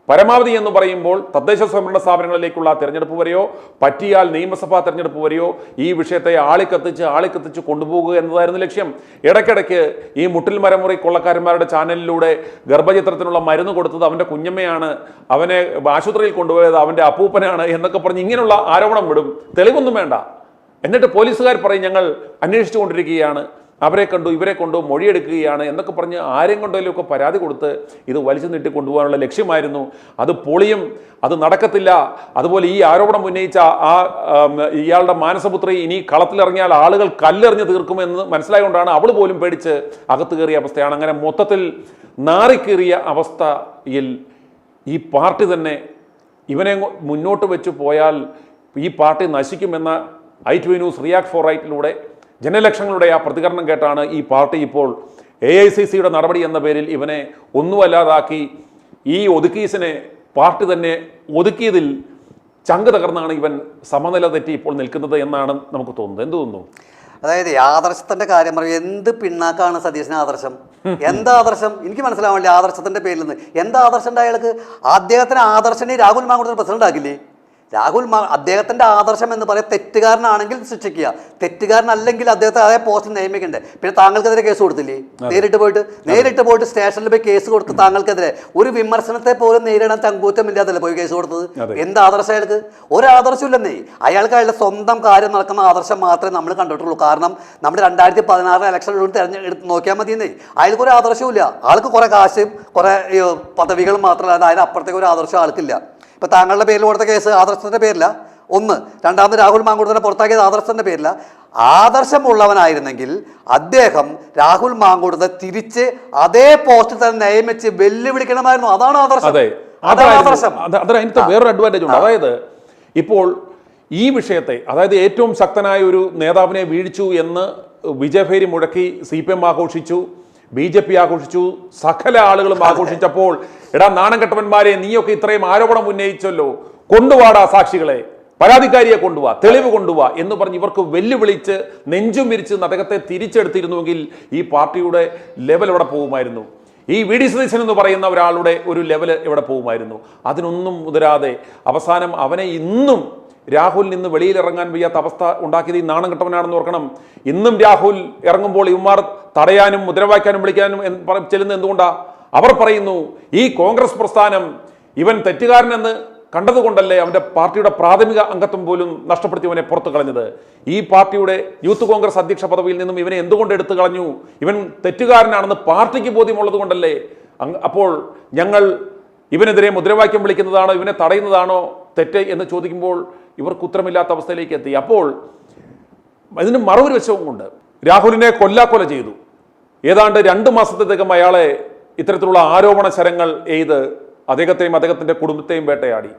പരമാവധി എന്ന് പറയുമ്പോൾ തദ്ദേശ സ്വയംഭരണ സ്ഥാപനങ്ങളിലേക്കുള്ള തെരഞ്ഞെടുപ്പ് വരെയോ പറ്റിയാൽ നിയമസഭാ തെരഞ്ഞെടുപ്പ് വരെയോ ഈ വിഷയത്തെ ആളിക്കത്തിച്ച് കൊണ്ടുപോകുക എന്നതായിരുന്നു ലക്ഷ്യം. ഇടയ്ക്കിടയ്ക്ക് ഈ മുട്ടിൽ മരമുറി കൊള്ളക്കാരന്മാരുടെ ചാനലിലൂടെ ഗർഭചിത്രത്തിനുള്ള മരുന്ന് കൊടുത്തത് അവൻ്റെ കുഞ്ഞമ്മയാണ്, അവനെ ആശുപത്രിയിൽ കൊണ്ടുപോയത് അവൻ്റെ അപ്പൂപ്പനാണ് എന്നൊക്കെ പറഞ്ഞ് ഇങ്ങനെയുള്ള ആരോപണം വിടും, തെളിവൊന്നും വേണ്ട. എന്നിട്ട് പോലീസുകാർ പറയും ഞങ്ങൾ അന്വേഷിച്ചു കൊണ്ടിരിക്കുകയാണ്. അവരെ കണ്ടു ഇവരെ കൊണ്ടു മൊഴിയെടുക്കുകയാണ് എന്നൊക്കെ പറഞ്ഞ് ആരെയും കൊണ്ടതിലൊക്കെ പരാതി കൊടുത്ത് ഇത് വലിച്ചു നീട്ടി കൊണ്ടുപോകാനുള്ള ലക്ഷ്യമായിരുന്നു. അത് പൊളിയും, അത് നടക്കത്തില്ല. അതുപോലെ ഈ ആരോപണം ഉന്നയിച്ച ഇയാളുടെ മാനസപുത്രി ഇനി കളത്തിലിറങ്ങിയാൽ ആളുകൾ കല്ലെറിഞ്ഞ് തീർക്കുമെന്ന് മനസ്സിലായതുകൊണ്ടാണ് അവൾ പോലും പേടിച്ച് അകത്ത് കയറിയ അവസ്ഥയാണ്. അങ്ങനെ മൊത്തത്തിൽ നാറിക്കേറിയ അവസ്ഥയിൽ ഈ പാർട്ടി തന്നെ ഇവനെ മുന്നോട്ട് വെച്ച് പോയാൽ ഈ പാർട്ടി നശിക്കുമെന്ന i2 ന്യൂസ് റിയാക്ട് ഫോർ റൈറ്റിലൂടെ ജനലക്ഷങ്ങളുടെ ആ പ്രതികരണം കേട്ടാണ് ഈ പാർട്ടി ഇപ്പോൾ AICCയുടെ നടപടി എന്ന പേരിൽ ഇവനെ ഒന്നുമല്ലാതാക്കി ഈ ഒതുക്കീസിനെ പാർട്ടി തന്നെ ഒതുക്കിയതിൽ ചങ്ക് തകർന്നാണ് ഇവൻ സമനില തെറ്റി ഇപ്പോൾ നിൽക്കുന്നത് എന്നാണ് നമുക്ക് തോന്നുന്നത്. എന്ത് തോന്നുന്നു? അതായത് ആദർശത്തിന്റെ കാര്യം പറയും, എന്ത് പിണ്ണാക്കാണ് സതീശന് ആദർശം? എന്താ ആദർശം? എനിക്ക് മനസ്സിലാവില്ല. ആദർശത്തിന്റെ പേരിൽ നിന്ന് എന്താ ആദർശം ഉണ്ട് അയാൾക്ക്? അദ്ദേഹത്തിന് ആദർശനെ രാഹുൽ മാങ്കൂട്ടത്തിൽ പ്രസിഡന്റ് ആക്കില്ലേ? അദ്ദേഹത്തിന്റെ ആദർശം എന്ന് പറയാൻ തെറ്റുകാരനാണെങ്കിൽ ശിക്ഷിക്കുക, തെറ്റുകാരനല്ലെങ്കിൽ അദ്ദേഹത്തെ അതേ പോസ്റ്റിൽ നിയമിക്കണ്ടേ? പിന്നെ താങ്കൾക്കെതിരെ കേസ് കൊടുത്തില്ലേ? നേരിട്ട് പോയിട്ട് സ്റ്റേഷനിൽ പോയി കേസ് കൊടുത്ത് താങ്കൾക്കെതിരെ ഒരു വിമർശനത്തെ പോലും നേരിടാൻ ചങ്കൂറ്റമില്ലാതല്ലേ പോയി കേസ് കൊടുത്തത്? എന്ത് ആദർശം അയാൾക്ക്? ഒരു ആദർശം ഇല്ലെന്നേ. അയാൾക്ക് അയാളുടെ സ്വന്തം കാര്യം നടക്കുന്ന ആദർശം മാത്രമേ നമ്മൾ കണ്ടിട്ടുള്ളൂ. കാരണം നമ്മുടെ 2016 ഇലക്ഷനിലൂടെ തെരഞ്ഞെടുത്ത് നോക്കിയാൽ മതിയെന്നേ. അയാൾക്ക് ഒരു ആദർശവും ഇല്ല. ആൾക്ക് കുറെ കാശും കുറെ പദവികളും മാത്രമല്ല, അതിനപ്പുറത്തേക്ക് ഒരു ആദർശം ആൾക്കില്ല. ഇപ്പൊ താങ്കളുടെ പേരിൽ കൊടുത്ത കേസ് ആദർശത്തിന്റെ പേരില, ഒന്ന്. രണ്ടാമത് രാഹുൽ മാങ്കൂട്ടത്തിനെ പുറത്താക്കിയത് ആദർശത്തിന്റെ പേരില. ആദർശമുള്ളവനായിരുന്നെങ്കിൽ അദ്ദേഹം രാഹുൽ മാങ്കൂട്ടത്തെ തിരിച്ച് അതേ പോസ്റ്റിൽ തന്നെ നിയമിച്ച് വെല്ലുവിളിക്കണമായിരുന്നു. അതാണ് ആദർശം. അതിനകത്ത് വേറൊരു അഡ്വാൻറ്റേജ് ഉണ്ട്. അതായത് ഇപ്പോൾ ഈ വിഷയത്തെ, അതായത് ഏറ്റവും ശക്തനായ ഒരു നേതാവിനെ വീഴ്ചു എന്ന് വിജയഭേരി മുഴക്കി CPM ആഘോഷിച്ചു, BJP ആഘോഷിച്ചു, സകല ആളുകളും ആഘോഷിച്ചപ്പോൾ എടാ നാണം കെട്ടവന്മാരെ, നീയൊക്കെ ഇത്രയും ആരോപണം ഉന്നയിച്ചല്ലോ, കൊണ്ടുവാടാ സാക്ഷികളെ, പരാതിക്കാരിയെ കൊണ്ടുപോവാ, തെളിവ് കൊണ്ടുപോവാ എന്ന് പറഞ്ഞ് ഇവർക്ക് വെല്ലുവിളിച്ച് നെഞ്ചും വിരിച്ച് അദ്ദേഹത്തെ തിരിച്ചെടുത്തിരുന്നുവെങ്കിൽ ഈ പാർട്ടിയുടെ ലെവൽ എവിടെ പോകുമായിരുന്നു? ഈ VD സതീശൻ എന്ന് പറയുന്ന ഒരാളുടെ ഒരു ലെവൽ എവിടെ പോകുമായിരുന്നു? അതിനൊന്നും മുതിരാതെ അവസാനം അവനെ ഇന്നും രാഹുൽ നിന്ന് വെളിയിലിറങ്ങാൻ വയ്യാത്ത അവസ്ഥ ഉണ്ടാക്കിയത് ഈ നാണം കെട്ടവനാണെന്ന് ഓർക്കണം. ഇന്നും രാഹുൽ ഇറങ്ങുമ്പോൾ ഇവന്മാർ തടയാനും മുദ്രാവാക്യാനും വിളിക്കാനും ചെല്ലുന്നത് എന്തുകൊണ്ടാ? അവർ പറയുന്നു ഈ കോൺഗ്രസ് പ്രസ്ഥാനം ഇവൻ തെറ്റുകാരനെന്ന് കണ്ടതുകൊണ്ടല്ലേ അവൻ്റെ പാർട്ടിയുടെ പ്രാഥമിക അംഗത്വം പോലും നഷ്ടപ്പെടുത്തി ഇവനെ പുറത്തു കളഞ്ഞത്. ഈ പാർട്ടിയുടെ യൂത്ത് കോൺഗ്രസ് അധ്യക്ഷ പദവിയിൽ നിന്നും ഇവനെ എന്തുകൊണ്ട് എടുത്തു കളഞ്ഞു? ഇവൻ തെറ്റുകാരനാണെന്ന് പാർട്ടിക്ക് ബോധ്യമുള്ളത് കൊണ്ടല്ലേ. അപ്പോൾ ഞങ്ങൾ ഇവനെതിരെ മുദ്രാവാക്യം വിളിക്കുന്നതാണോ ഇവനെ തടയുന്നതാണോ തെറ്റ് എന്ന് ചോദിക്കുമ്പോൾ ഇവർക്ക് ഉത്തരമില്ലാത്ത അവസ്ഥയിലേക്ക് എത്തി. അപ്പോൾ ഇതിന് മറുപടി വശവും കൊണ്ട് രാഹുലിനെ കൊല്ലാക്കൊല ചെയ്തു. ഏതാണ്ട് 2 മാസത്തേക്കും അയാളെ ഇത്തരത്തിലുള്ള ആരോപണ ശരങ്ങൾ എയ്ത് അദ്ദേഹത്തെയും അദ്ദേഹത്തിൻ്റെ കുടുംബത്തെയും വേട്ടയാടി.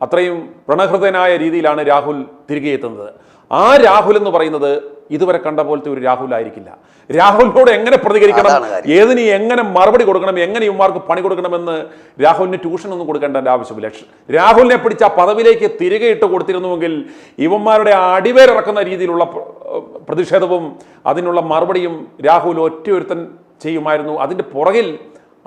അത്രയും പ്രണഹൃതനായ രീതിയിലാണ് രാഹുൽ തിരികെ എത്തുന്നത്. ആ രാഹുൽ എന്ന് പറയുന്നത് ഇതുവരെ കണ്ട പോലത്തെ ഒരു രാഹുൽ ആയിരിക്കില്ല. രാഹുലിനോട് എങ്ങനെ പ്രതികരിക്കണം, ഏതിന് എങ്ങനെ മറുപടി കൊടുക്കണം, എങ്ങനെ ഇവന്മാർക്ക് പണി കൊടുക്കണമെന്ന് രാഹുലിന് ട്യൂഷൻ ഒന്നും കൊടുക്കേണ്ട ആവശ്യമില്ല. രാഹുലിനെ പിടിച്ച ആ പദവിയിലേക്ക് തിരികെ ഇട്ട് കൊടുത്തിരുന്നുവെങ്കിൽ ഇവന്മാരുടെ അടിവേരിറക്കുന്ന രീതിയിലുള്ള പ്രതിഷേധവും അതിനുള്ള മറുപടിയും രാഹുൽ ഒറ്റയൊരുത്തൻ ചെയ്യുമായിരുന്നു. അതിൻ്റെ പുറകിൽ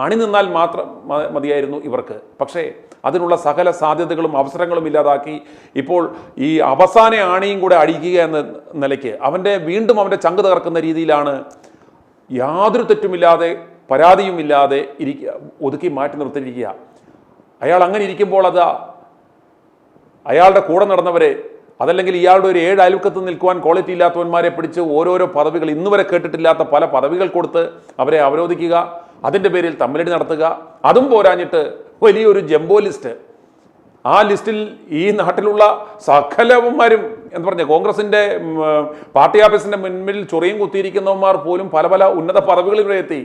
അണിനിന്നാൽ മാത്രം മതിയായിരുന്നു ഇവർക്ക്. പക്ഷേ അതിനുള്ള സകല സാധ്യതകളും അവസരങ്ങളും ഇല്ലാതാക്കി ഇപ്പോൾ ഈ അവസാന ആണിയും കൂടെ അടിക്കുക എന്ന നിലയ്ക്ക് വീണ്ടും അവൻ്റെ ചങ്ക് തകർക്കുന്ന രീതിയിലാണ് യാതൊരു തെറ്റുമില്ലാതെ പരാതിയുമില്ലാതെ ഒതുക്കി മാറ്റി നിർത്തിയിരിക്കുക. അയാൾ അങ്ങനെ ഇരിക്കുമ്പോൾ അയാളുടെ കൂടെ നടന്നവരെ, അതല്ലെങ്കിൽ ഇയാളുടെ ഒരു 7 അയൽവക്കത്ത് നിൽക്കുവാൻ ക്വാളിറ്റി ഇല്ലാത്തവന്മാരെ പിടിച്ച് ഓരോരോ പദവികൾ, ഇന്നുവരെ കേട്ടിട്ടില്ലാത്ത പല പദവികൾ കൊടുത്ത് അവരെ അവരോധിക്കുക, അതിൻ്റെ പേരിൽ തമ്മിലടി നടത്തുക. അതും പോരാഞ്ഞിട്ട് വലിയൊരു ജംബോ ലിസ്റ്റ്. ആ ലിസ്റ്റിൽ ഈ നാട്ടിലുള്ള സകലവന്മാരും എന്ന് പറഞ്ഞ കോൺഗ്രസിൻ്റെ പാർട്ടി ഓഫീസിൻ്റെ മുൻപിൽ ചൊറിയും കുത്തിയിരിക്കുന്നവന്മാർ പോലും പല പല ഉന്നത പദവികളിൽ വരെ എത്തി.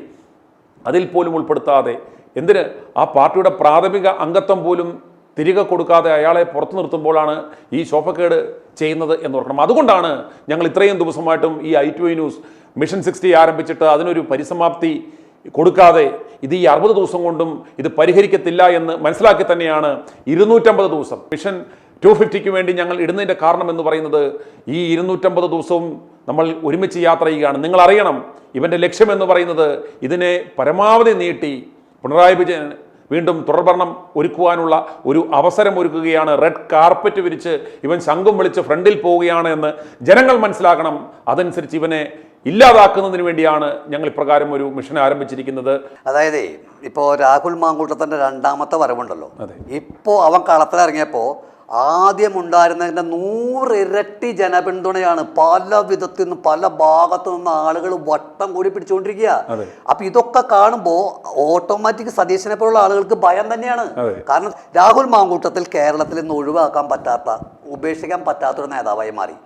അതിൽ പോലും ഉൾപ്പെടുത്താതെ എന്തിന് ആ പാർട്ടിയുടെ പ്രാഥമിക അംഗത്വം പോലും തിരികെ കൊടുക്കാതെ അയാളെ പുറത്തു നിർത്തുമ്പോഴാണ് ഈ ശോഭക്കേട് ചെയ്യുന്നത് എന്നോർക്കണം. അതുകൊണ്ടാണ് ഞങ്ങൾ ഇത്രയും ദിവസമായിട്ടും ഈ i2 ന്യൂസ് മിഷൻ 60 ആരംഭിച്ചിട്ട് അതിനൊരു പരിസമാപ്തി കൊടുക്കാതെ ഇത് ഈ 60 ദിവസം കൊണ്ടും ഇത് പരിഹരിക്കത്തില്ല എന്ന് മനസ്സിലാക്കി തന്നെയാണ് 250 ദിവസം മിഷൻ 250ക്ക് വേണ്ടി ഞങ്ങൾ ഇടുന്നതിൻ്റെ കാരണം എന്ന് പറയുന്നത് ഈ 250 ദിവസവും നമ്മൾ ഒരുമിച്ച് യാത്ര ചെയ്യുകയാണ്. നിങ്ങൾ അറിയണം, ഇവൻ്റെ ലക്ഷ്യം എന്ന് പറയുന്നത് ഇതിനെ പരമാവധി നീട്ടി പിണറായി വിജയൻ വീണ്ടും തുടർഭരണം ഒരുക്കുവാനുള്ള ഒരു അവസരം ഒരുക്കുകയാണ്. റെഡ് കാർപ്പറ്റ് വിരിച്ച് ഇവൻ ശംഖും വിളിച്ച് ഫ്രണ്ടിൽ പോവുകയാണ് എന്ന് ജനങ്ങൾ മനസ്സിലാക്കണം. അതനുസരിച്ച് ഇവനെ ഇല്ലാതാക്കുന്നതിന് വേണ്ടിയാണ് ഞങ്ങൾ ഇപ്രകാരം ഒരു മിഷൻ ആരംഭിച്ചിരിക്കുന്നത്. അതായത് ഇപ്പോൾ രാഹുൽ മാങ്കൂട്ടത്തിൻ്റെ 2ാമത്തെ വരവുണ്ടല്ലോ, ഇപ്പോൾ അവൻ കളത്തിലിറങ്ങിയപ്പോൾ ആദ്യം ഉണ്ടായിരുന്നതിൻ്റെ 100 ഇരട്ടി ജനപിന്തുണയാണ്. പല വിധത്തിൽ നിന്നും പല ഭാഗത്തു നിന്ന് ആളുകൾ വട്ടം കൂടി പിടിച്ചുകൊണ്ടിരിക്കുക. അപ്പൊ ഇതൊക്കെ കാണുമ്പോൾ ഓട്ടോമാറ്റിക് സതീശനെ പോലുള്ള ആളുകൾക്ക് ഭയം തന്നെയാണ്. കാരണം രാഹുൽ മാങ്കൂട്ടത്തിൽ കേരളത്തിൽ നിന്ന് ഒഴിവാക്കാൻ പറ്റാത്ത, ഉപേക്ഷിക്കാൻ പറ്റാത്തൊരു നേതാവായി മാറി.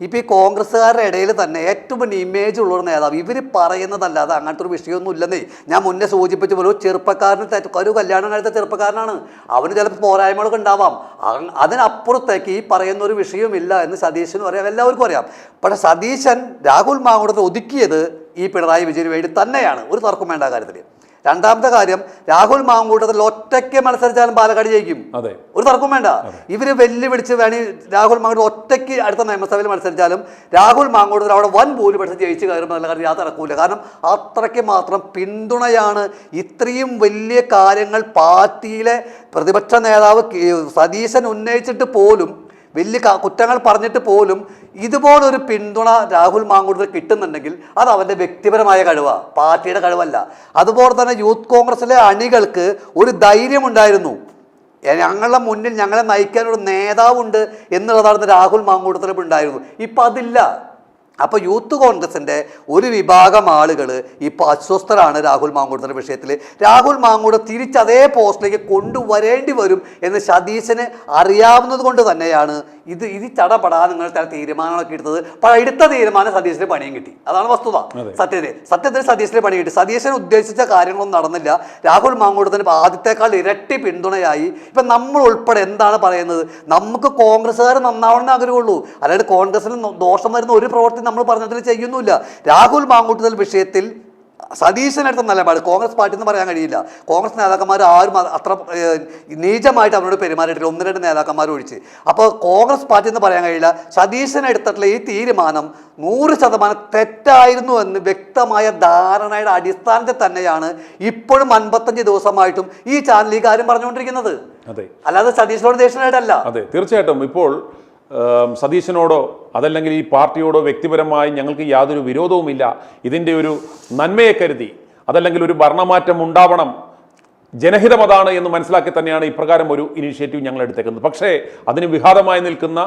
ഇപ്പം ഈ കോൺഗ്രസ്സുകാരുടെ ഇടയിൽ തന്നെ ഏറ്റവും വലിയ ഇമേജ് ഉള്ളൊരു നേതാവ്. ഇവർ പറയുന്നതല്ലാതെ അങ്ങനത്തെ ഒരു വിഷയമൊന്നും ഇല്ലെന്നേ. ഞാൻ മുന്നേ സൂചിപ്പിച്ച പോലെ ഒരു കല്യാണം കഴിച്ച ചെറുപ്പക്കാരനാണ്. അവന് ചിലപ്പോൾ പോരായ്മകളൊക്കെ ഉണ്ടാവാം. അതിനപ്പുറത്തേക്ക് ഈ പറയുന്ന ഒരു വിഷയമില്ല എന്ന് സതീശനും അറിയാം, എല്ലാവർക്കും അറിയാം. പക്ഷേ സതീശൻ രാഹുൽ മാങ്കൂട്ടത്തിൽ ഒതുക്കിയത് ഈ പിണറായി വിജയന് വേണ്ടി തന്നെയാണ്. ഒരു തർക്കം വേണ്ട കാര്യത്തിൽ. രണ്ടാമത്തെ കാര്യം, രാഹുൽ മാങ്കൂട്ടത്തിൽ ഒറ്റയ്ക്ക് മത്സരിച്ചാലും പാലക്കാട് ജയിക്കും. ഒരു തർക്കം വേണ്ട. ഇവര് വെല്ലുവിളിച്ച് രാഹുൽ മാങ്കൂട്ടത്തിൽ ഒറ്റയ്ക്ക് അടുത്ത നിയമസഭയിൽ മത്സരിച്ചാലും രാഹുൽ മാങ്കൂട്ടത്തിൽ അവിടെ വൻ ഭൂരിപക്ഷം ജയിച്ച് കയറുമ്പോൾ നല്ല കാര്യം യാത്ര നടക്കൂല. കാരണം അത്രയ്ക്ക് മാത്രം പിന്തുണയാണ്. ഇത്രയും വലിയ കാര്യങ്ങൾ പാർട്ടിയിലെ പ്രതിപക്ഷ നേതാവ് സതീശൻ ഉന്നയിച്ചിട്ട് പോലും, വലിയ കുറ്റങ്ങൾ പറഞ്ഞിട്ട് പോലും ഇതുപോലൊരു പിന്തുണ രാഹുൽ മാങ്കൂട്ടത്തിൽ കിട്ടുന്നുണ്ടെങ്കിൽ അത് അവൻ്റെ വ്യക്തിപരമായ കഴിവാണ്, പാർട്ടിയുടെ കഴിവല്ല. അതുപോലെ തന്നെ യൂത്ത് കോൺഗ്രസിലെ അണികൾക്ക് ഒരു ധൈര്യമുണ്ടായിരുന്നു. ഞങ്ങളുടെ മുന്നിൽ ഞങ്ങളെ നയിക്കാനൊരു നേതാവുണ്ട് എന്നുള്ളതാണ് രാഹുൽ മാങ്കൂട്ടത്തിൽ ഉണ്ടായിരുന്നു. ഇപ്പം അതില്ല. അപ്പോൾ യൂത്ത് കോൺഗ്രസിൻ്റെ ഒരു വിഭാഗം ആളുകൾ ഇപ്പോൾ അസ്വസ്ഥരാണ് രാഹുൽ മാങ്കൂട്ടത്തിൻ്റെ വിഷയത്തിൽ. രാഹുൽ മാങ്കൂട്ടം തിരിച്ച് അതേ പോസ്റ്റിലേക്ക് കൊണ്ടുവരേണ്ടി വരും എന്ന് സതീശന് അറിയാവുന്നത് കൊണ്ട് തന്നെയാണ് ഇത് ചടപടാ നിങ്ങൾ ചില തീരുമാനങ്ങളൊക്കെ എടുത്തത്. എടുത്ത തീരുമാനം സതീശന് പണിയും കിട്ടി. അതാണ് വസ്തുത. സത്യത്തിൽ സതീശന് പണി കിട്ടി. സതീശൻ ഉദ്ദേശിച്ച കാര്യങ്ങളൊന്നും നടന്നില്ല. രാഹുൽ മാങ്കൂട്ടത്തിന് ആദ്യത്തെക്കാൾ ഇരട്ടി പിന്തുണയായി. ഇപ്പം നമ്മൾ ഉൾപ്പെടെ എന്താണ് പറയുന്നത്? നമുക്ക് കോൺഗ്രസ്സുകാർ നന്നാവണമെന്ന് ആഗ്രഹമുള്ളൂ. അല്ലാതെ കോൺഗ്രസിന് ദോഷം വരുന്ന ഒരു പ്രവർത്തി നമ്മൾ പറഞ്ഞതിൽ ചെയ്യുന്നില്ല. രാഹുൽ മാങ്കൂട്ടത്തിൽ വിഷയത്തിൽ സതീശനടുത്ത നിലപാട് കോൺഗ്രസ് പാർട്ടി എന്ന് പറയാൻ കഴിയില്ല. കോൺഗ്രസ് നേതാക്കന്മാർ ആരും അത്ര നീചമായിട്ട് അവരോട് പെരുമാറിയിട്ടില്ല, 1-2 നേതാക്കന്മാർ ഒഴിച്ച്. അപ്പോൾ കോൺഗ്രസ് പാർട്ടി എന്ന് പറയാൻ കഴിയില്ല. സതീശനെടുത്തിട്ടുള്ള ഈ തീരുമാനം 100% തെറ്റായിരുന്നു എന്ന് വ്യക്തമായ ധാരണയുടെ അടിസ്ഥാനത്തിൽ തന്നെയാണ് ഇപ്പോഴും 55 ദിവസമായിട്ടും ഈ ചാനൽ ഈ കാര്യം പറഞ്ഞുകൊണ്ടിരിക്കുന്നത്. അല്ലാതെ സതീശനോട് ദേഷ്യമായിട്ടല്ല. അതെ, തീർച്ചയായിട്ടും. ഇപ്പോൾ സതീശനോടോ അതല്ലെങ്കിൽ ഈ പാർട്ടിയോടോ വ്യക്തിപരമായി ഞങ്ങൾക്ക് യാതൊരു വിരോധവുമില്ല. ഇതിൻ്റെ ഒരു നന്മയെ കരുതി, അതല്ലെങ്കിൽ ഒരു ഭരണമാറ്റം ഉണ്ടാവണം, ജനഹിതം അതാണ് എന്ന് മനസ്സിലാക്കി തന്നെയാണ് ഇപ്രകാരം ഒരു ഇനീഷ്യേറ്റീവ് ഞങ്ങൾ എടുത്തേക്കുന്നത്. പക്ഷേ അതിന് വിഘാതമായി നിൽക്കുന്ന,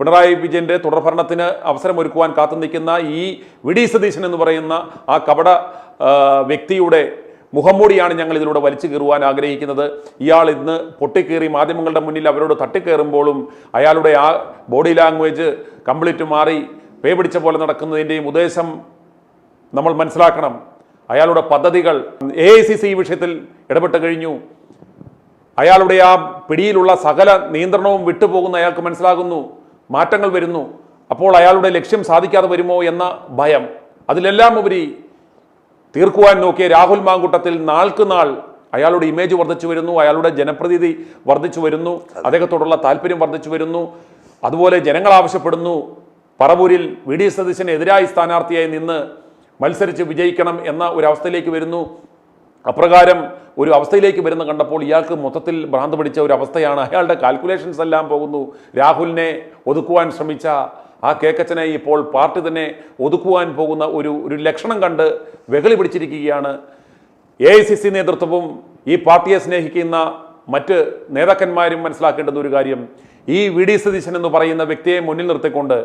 പിണറായി വിജയൻ്റെ തുടർഭരണത്തിന് അവസരമൊരുക്കുവാൻ കാത്തു നിൽക്കുന്ന ഈ വി.ഡി. സതീശൻ എന്ന് പറയുന്ന ആ കപട വ്യക്തിയുടെ മുഖംമൂടിയാണ് ഞങ്ങൾ ഇതിലൂടെ വലിച്ചു കീറുവാൻ ആഗ്രഹിക്കുന്നത്. ഇയാൾ ഇന്ന് പൊട്ടിക്കേറി മാധ്യമങ്ങളുടെ മുന്നിൽ അവരോട് തട്ടിക്കയറുമ്പോഴും അയാളുടെ ആ ബോഡി ലാംഗ്വേജ് കംപ്ലീറ്റ് മാറി പേ പിടിച്ച പോലെ നടക്കുന്നതിൻ്റെയും ഉദ്ദേശം നമ്മൾ മനസ്സിലാക്കണം. അയാളുടെ പദ്ധതികൾ AICC ഈ വിഷയത്തിൽ ഇടപെട്ട് കഴിഞ്ഞു. അയാളുടെ ആ പിടിയിലുള്ള സകല നിയന്ത്രണവും വിട്ടുപോകുന്ന അയാൾക്ക് മനസ്സിലാകുന്നു. മാറ്റങ്ങൾ വരുന്നു. അപ്പോൾ അയാളുടെ ലക്ഷ്യം സാധിക്കാതെ വരുമോ എന്ന ഭയം, അതിലെല്ലാം ഉപരി തീർക്കുവാൻ നോക്കിയ രാഹുൽ മാങ്കൂട്ടത്തിൽ നാൾക്ക് നാൾ അയാളുടെ ഇമേജ് വർദ്ധിച്ചു വരുന്നു, അയാളുടെ ജനപ്രതിനിധി വർദ്ധിച്ചു വരുന്നു, അദ്ദേഹത്തോടുള്ള താല്പര്യം വർദ്ധിച്ചു വരുന്നു. അതുപോലെ ജനങ്ങൾ ആവശ്യപ്പെടുന്നു പറവൂരിൽ വി.ഡി. സതീശന് എതിരായി സ്ഥാനാർത്ഥിയായി നിന്ന് മത്സരിച്ച് വിജയിക്കണം എന്ന ഒരു അവസ്ഥയിലേക്ക് വരുന്നു. അപ്രകാരം ഒരു അവസ്ഥയിലേക്ക് വരുന്ന കണ്ടപ്പോൾ ഇയാൾക്ക് മൊത്തത്തിൽ ഭ്രാന്ത് പിടിച്ച ഒരു അവസ്ഥയാണ്. അയാളുടെ കാൽക്കുലേഷൻസ് എല്ലാം പോകുന്നു. രാഹുലിനെ ഒതുക്കുവാൻ ശ്രമിച്ച ആ കേക്കച്ചനെ ഇപ്പോൾ പാർട്ടി തന്നെ ഒതുക്കുവാൻ പോകുന്ന ഒരു ലക്ഷണം കണ്ട് വെകളി പിടിച്ചിരിക്കുകയാണ്. AICC നേതൃത്വവും ഈ പാർട്ടിയെ സ്നേഹിക്കുന്ന മറ്റ് നേതാക്കന്മാരും മനസ്സിലാക്കേണ്ടുന്ന ഒരു കാര്യം, ഈ വി.ഡി. സതീശൻ എന്ന് പറയുന്ന വ്യക്തിയെ മുന്നിൽ നിർത്തിക്കൊണ്ട്,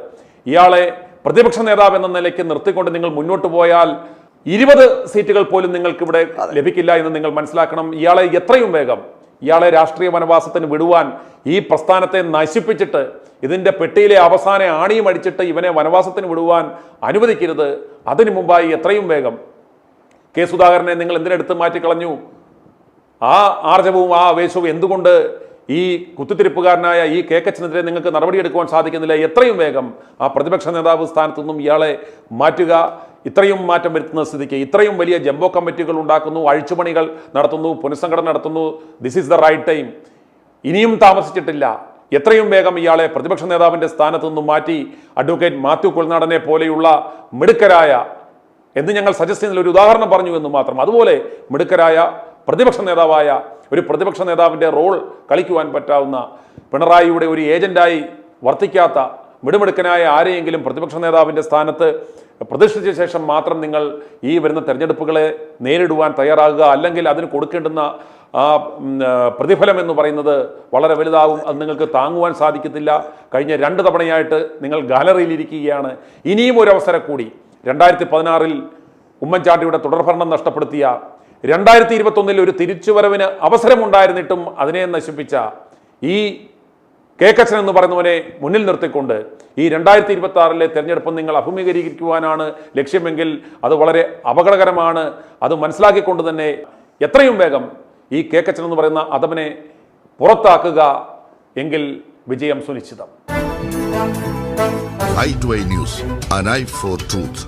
ഇയാളെ പ്രതിപക്ഷ നേതാവ് എന്ന നിലയ്ക്ക് നിർത്തിക്കൊണ്ട് നിങ്ങൾ മുന്നോട്ട് പോയാൽ 20 സീറ്റുകൾ പോലും നിങ്ങൾക്കിവിടെ ലഭിക്കില്ല എന്ന് നിങ്ങൾ മനസ്സിലാക്കണം. ഇയാളെ എത്രയും വേഗം ഇയാളെ രാഷ്ട്രീയ വനവാസത്തിന് വിടുവാൻ, ഈ പ്രസ്ഥാനത്തെ നശിപ്പിച്ചിട്ട് ഇതിൻ്റെ പെട്ടിയിലെ അവസാന ആണിയും അടിച്ചിട്ട് ഇവനെ വനവാസത്തിന് വിടുവാൻ അനുവദിക്കരുത്. അതിനു മുമ്പായി എത്രയും വേഗം കെ സുധാകരനെ നിങ്ങൾ എന്തിനെടുത്ത് മാറ്റിക്കളഞ്ഞു? ആ ആർജവവും ആ ആവേശവും എന്തുകൊണ്ട് ഈ കുത്തിത്തിരിപ്പുകാരനായ ഈ കേക്കച്ചനെതിരെ നിങ്ങൾക്ക് നടപടിയെടുക്കുവാൻ സാധിക്കുന്നില്ല? എത്രയും വേഗം ആ പ്രതിപക്ഷ നേതാവ് സ്ഥാനത്തു നിന്നും ഇയാളെ മാറ്റുക. ഇത്രയും മാറ്റം വരുത്തുന്ന സ്ഥിതിക്ക് ഇത്രയും വലിയ ജംബോ കമ്മിറ്റികൾ ഉണ്ടാക്കുന്നു, അഴിച്ചുപണികൾ നടത്തുന്നു, പുനഃസംഘടന നടത്തുന്നു. This is the right time. ഇനിയും താമസിച്ചിട്ടില്ല. എത്രയും വേഗം ഇയാളെ പ്രതിപക്ഷ നേതാവിൻ്റെ സ്ഥാനത്തു നിന്നും മാറ്റി അഡ്വക്കേറ്റ് മാത്യു കുൽനാടനെ പോലെയുള്ള മിടുക്കരായ, എന്ന് ഞങ്ങൾ സജസ്റ്റ് ചെയ്യുന്ന ഒരു ഉദാഹരണം പറഞ്ഞു എന്ന് മാത്രം, അതുപോലെ മിടുക്കരായ പ്രതിപക്ഷ നേതാവായ ഒരു പ്രതിപക്ഷ നേതാവിൻ്റെ റോൾ കളിക്കുവാൻ പറ്റാവുന്ന, പിണറായിയുടെ ഒരു ഏജന്റായി വർത്തിക്കാത്ത, മിടുമിടുക്കനായ ആരെയെങ്കിലും പ്രതിപക്ഷ നേതാവിൻ്റെ സ്ഥാനത്ത് പ്രതിഷ്ഠിച്ച ശേഷം മാത്രം നിങ്ങൾ ഈ വരുന്ന തെരഞ്ഞെടുപ്പുകളെ നേരിടുവാൻ തയ്യാറാകുക, അല്ലെങ്കിൽ അതിന് കൊടുക്കേണ്ടുന്ന പ്രതിഫലം എന്ന് പറയുന്നത് വളരെ വലുതാവും. അത് നിങ്ങൾക്ക് താങ്ങുവാൻ സാധിക്കത്തില്ല. കഴിഞ്ഞ 2 തവണയായിട്ട് നിങ്ങൾ ഗാലറിയിലിരിക്കുകയാണ്. ഇനിയും ഒരു അവസരം കൂടി 2016 ഉമ്മൻചാണ്ടിയുടെ തുടർഭരണം നഷ്ടപ്പെടുത്തിയ, 2021 ഒരു തിരിച്ചുവരവിന് അവസരമുണ്ടായിരുന്നിട്ടും അതിനെ നശിപ്പിച്ച ഈ കേക്കച്ചൻ എന്ന് പറയുന്നവനെ മുന്നിൽ നിർത്തിക്കൊണ്ട് ഈ 2026 തെരഞ്ഞെടുപ്പ് നിങ്ങൾ അഭിമുഖീകരിക്കുവാനാണ് ലക്ഷ്യമെങ്കിൽ അത് വളരെ അപകടകരമാണ്. അത് മനസ്സിലാക്കിക്കൊണ്ട് തന്നെ എത്രയും വേഗം ഈ കേക്കച്ചൻ എന്ന് പറയുന്ന അധമനെ പുറത്താക്കുക, എങ്കിൽ വിജയം സുനിശ്ചിതം. i2i News, an eye for truth.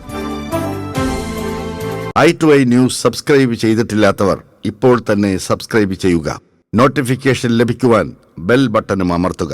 i2i News subscribe ചെയ്തിട്ടില്ലാത്തവർ ഇപ്പോൾ തന്നെ സബ്സ്ക്രൈബ് ചെയ്യുക. നോട്ടിഫിക്കേഷൻ ലഭിക്കുവാൻ ബെൽ ബട്ടണും അമർത്തുക.